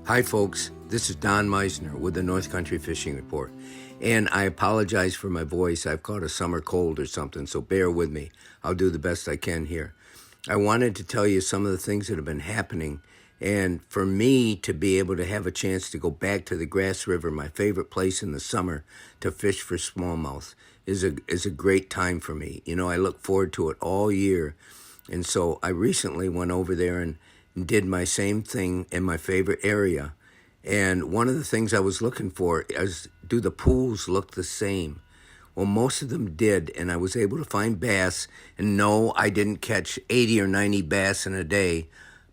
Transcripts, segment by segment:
Hi folks, this is Don Meissner with the North Country Fishing Report. And I apologize for my voice. I've caught a summer cold or something, so bear with me. I'll do the best I can here. I wanted to tell you some of the things that have been happening. And for me to be able to have a chance to go back to the Grass River, my favorite place in the summer, to fish for smallmouth is a great time for me. You know, I look forward to it all year. And so I recently went over there and did my same thing in my favorite area. And one of the things I was looking for is, do the pools look the same? Well, most of them did, and I was able to find bass. And no, I didn't catch 80 or 90 bass in a day,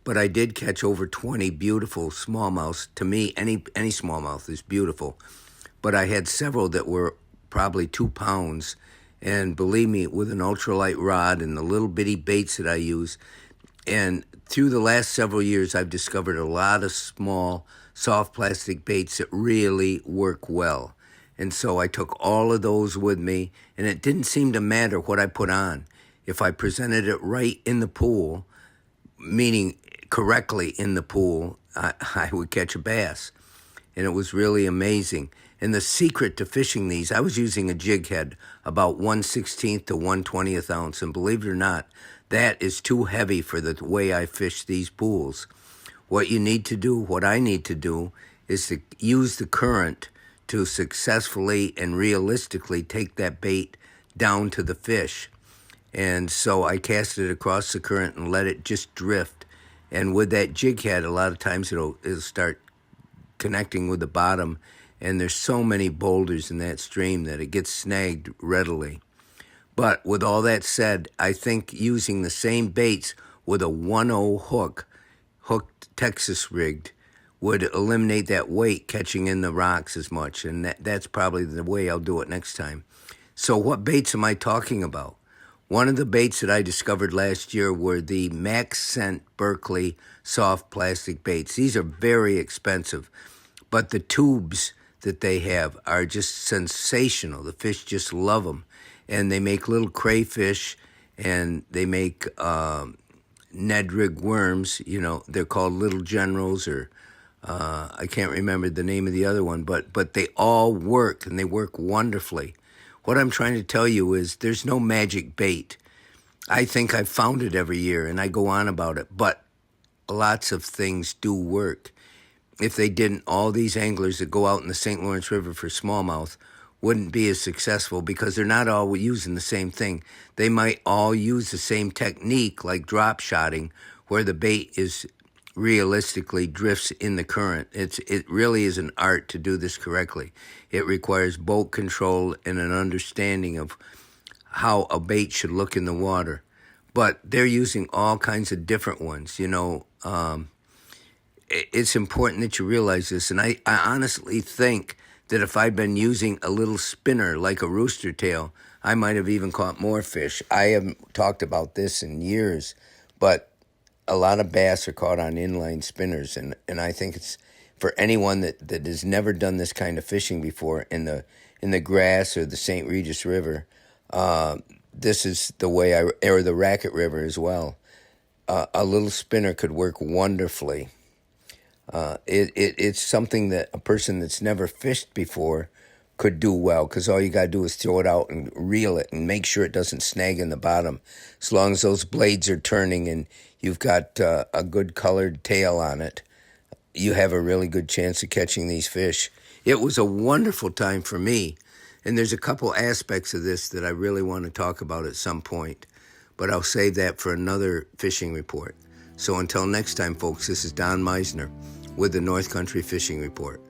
but I did catch over 20 beautiful smallmouths. To me, any smallmouth is beautiful. But I had several that were probably 2 pounds. And believe me, with an ultralight rod and the little bitty baits that I use, and through the last several years, I've discovered a lot of small, soft plastic baits that really work well. And so I took all of those with me, and it didn't seem to matter what I put on. If I presented it right in the pool, meaning correctly in the pool, I would catch a bass. And it was really amazing. And the secret to fishing these, I was using a jig head about 1/16 to 1/20 ounce. And believe it or not, that is too heavy for the way I fish these pools. What you need to do, what I need to do, is to use the current to successfully and realistically take that bait down to the fish. And so I cast it across the current and let it just drift. And with that jig head, a lot of times it'll start connecting with the bottom. And there's so many boulders in that stream that it gets snagged readily. But with all that said, I think using the same baits with a 1/0 hooked Texas rigged, would eliminate that weight catching in the rocks as much. And that's probably the way I'll do it next time. So what baits am I talking about? One of the baits that I discovered last year were the Max Scent Berkeley soft plastic baits. These are very expensive, but the tubes that they have are just sensational. The fish just love them. And they make little crayfish, and they make Ned rig worms. You know, they're called Little Generals, or I can't remember the name of the other one, but they all work, and they work wonderfully. What I'm trying to tell you is there's no magic bait. I think I've found it every year, and I go on about it, but lots of things do work. If they didn't, all these anglers that go out in the St. Lawrence River for smallmouth wouldn't be as successful, because they're not all using the same thing. They might all use the same technique, like drop shotting, where the bait is realistically drifts in the current. It really is an art to do this correctly. It requires boat control and an understanding of how a bait should look in the water. But they're using all kinds of different ones, you know. It's important that you realize this, and I honestly think that if I'd been using a little spinner like a rooster tail, I might have even caught more fish. I haven't talked about this in years, but a lot of bass are caught on inline spinners, and I think it's for anyone that has never done this kind of fishing before in the Grass or the St. Regis River. This is the way or the Racket River as well. A little spinner could work wonderfully. It's something that a person that's never fished before could do well, because all you got to do is throw it out and reel it and make sure it doesn't snag in the bottom. As long as those blades are turning and you've got a good colored tail on it, you have a really good chance of catching these fish. It was a wonderful time for me, and there's a couple aspects of this that I really want to talk about at some point, but I'll save that for another fishing report. So until next time, folks, this is Don Meissner with the North Country Fishing Report.